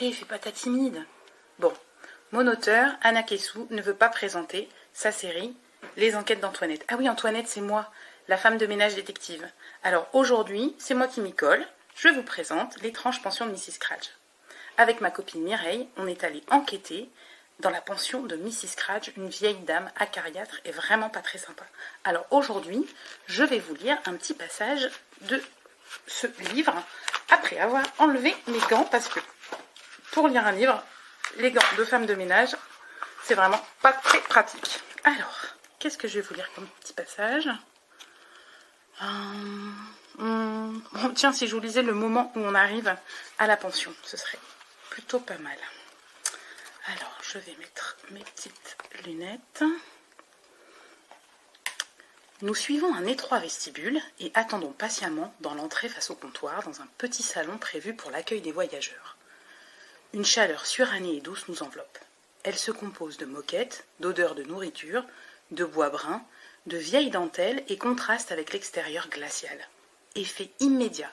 Allez, fais pas ta timide. Bon, mon auteur, Anna Kessou, ne veut pas présenter sa série Les enquêtes d'Antoinette. Ah oui, Antoinette, c'est moi, la femme de ménage détective. Alors aujourd'hui, c'est moi qui m'y colle. Je vous présente l'étrange pension de Mrs. Scratch. Avec ma copine Mireille, on est allé enquêter dans la pension de Mrs. Scratch, une vieille dame acariâtre et vraiment pas très sympa. Alors aujourd'hui, je vais vous lire un petit passage de ce livre après avoir enlevé mes gants parce que pour lire un livre, les gants de femme de ménage, c'est vraiment pas très pratique. Alors, qu'est-ce que je vais vous lire comme petit passage ? Bon, tiens, si je vous lisais le moment où on arrive à la pension, ce serait plutôt pas mal. Alors, je vais mettre mes petites lunettes. Nous suivons un étroit vestibule et attendons patiemment dans l'entrée face au comptoir, dans un petit salon prévu pour l'accueil des voyageurs. Une chaleur surannée et douce nous enveloppe. Elle se compose de moquettes, d'odeurs de nourriture, de bois brun, de vieilles dentelles et contraste avec l'extérieur glacial. Effet immédiat.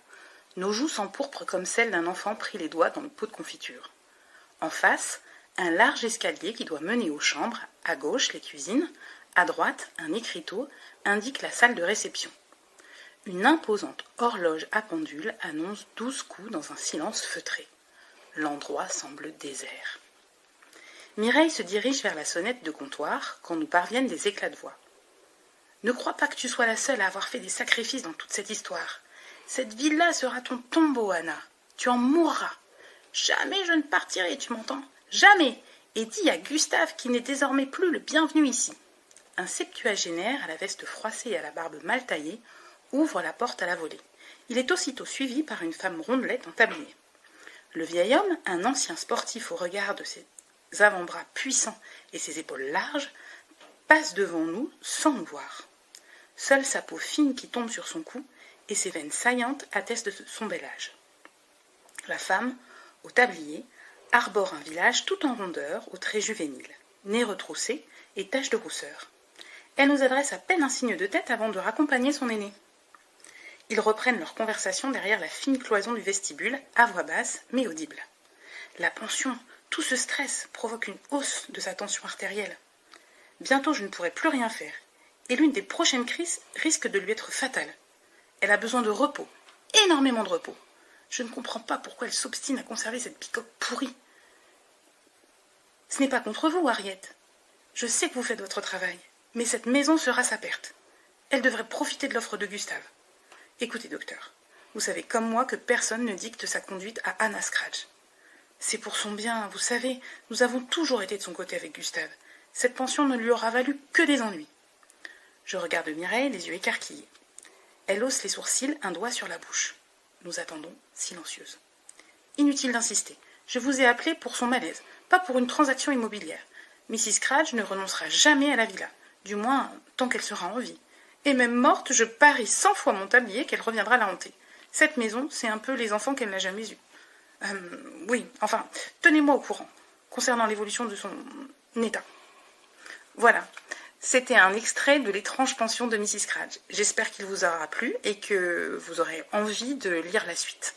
Nos joues s'empourprent comme celles d'un enfant pris les doigts dans le pot de confiture. En face, un large escalier qui doit mener aux chambres, à gauche les cuisines, à droite un écriteau indique la salle de réception. Une imposante horloge à pendule annonce 12 coups dans un silence feutré. L'endroit semble désert. Mireille se dirige vers la sonnette de comptoir quand nous parviennent des éclats de voix. « Ne crois pas que tu sois la seule à avoir fait des sacrifices dans toute cette histoire. Cette ville-là sera ton tombeau, Anna. Tu en mourras. Jamais je ne partirai, tu m'entends ? Jamais. Et dis à Gustave qu'il n'est désormais plus le bienvenu ici. » Un septuagénaire à la veste froissée et à la barbe mal taillée ouvre la porte à la volée. Il est aussitôt suivi par une femme rondelette en tablier. Le vieil homme, un ancien sportif au regard de ses avant-bras puissants et ses épaules larges, passe devant nous sans nous voir. Seule sa peau fine qui tombe sur son cou et ses veines saillantes attestent de son bel âge. La femme, au tablier, arbore un visage tout en rondeur, aux traits juvéniles, nez retroussé et taches de rousseur. Elle nous adresse à peine un signe de tête avant de raccompagner son aîné. Ils reprennent leur conversation derrière la fine cloison du vestibule, à voix basse mais audible. La pension, tout ce stress provoque une hausse de sa tension artérielle. Bientôt je ne pourrai plus rien faire, et l'une des prochaines crises risque de lui être fatale. Elle a besoin de repos, énormément de repos. Je ne comprends pas pourquoi elle s'obstine à conserver cette bicoque pourrie. Ce n'est pas contre vous, Harriet. Je sais que vous faites votre travail, mais cette maison sera sa perte. Elle devrait profiter de l'offre de Gustave. Écoutez, docteur, vous savez comme moi que personne ne dicte sa conduite à Anna Scratch. C'est pour son bien, vous savez, nous avons toujours été de son côté avec Gustave. Cette pension ne lui aura valu que des ennuis. Je regarde Mireille, les yeux écarquillés. Elle hausse les sourcils, un doigt sur la bouche. Nous attendons, silencieuses. Inutile d'insister. Je vous ai appelé pour son malaise, pas pour une transaction immobilière. Mrs. Scratch ne renoncera jamais à la villa, du moins tant qu'elle sera en vie. Et même morte, je parie 100 fois mon tablier qu'elle reviendra la hanter. Cette maison, c'est un peu les enfants qu'elle n'a jamais eus. Oui, enfin, tenez-moi au courant, concernant l'évolution de son état. Voilà, c'était un extrait de l'étrange pension de Mrs. Scratch. J'espère qu'il vous aura plu et que vous aurez envie de lire la suite.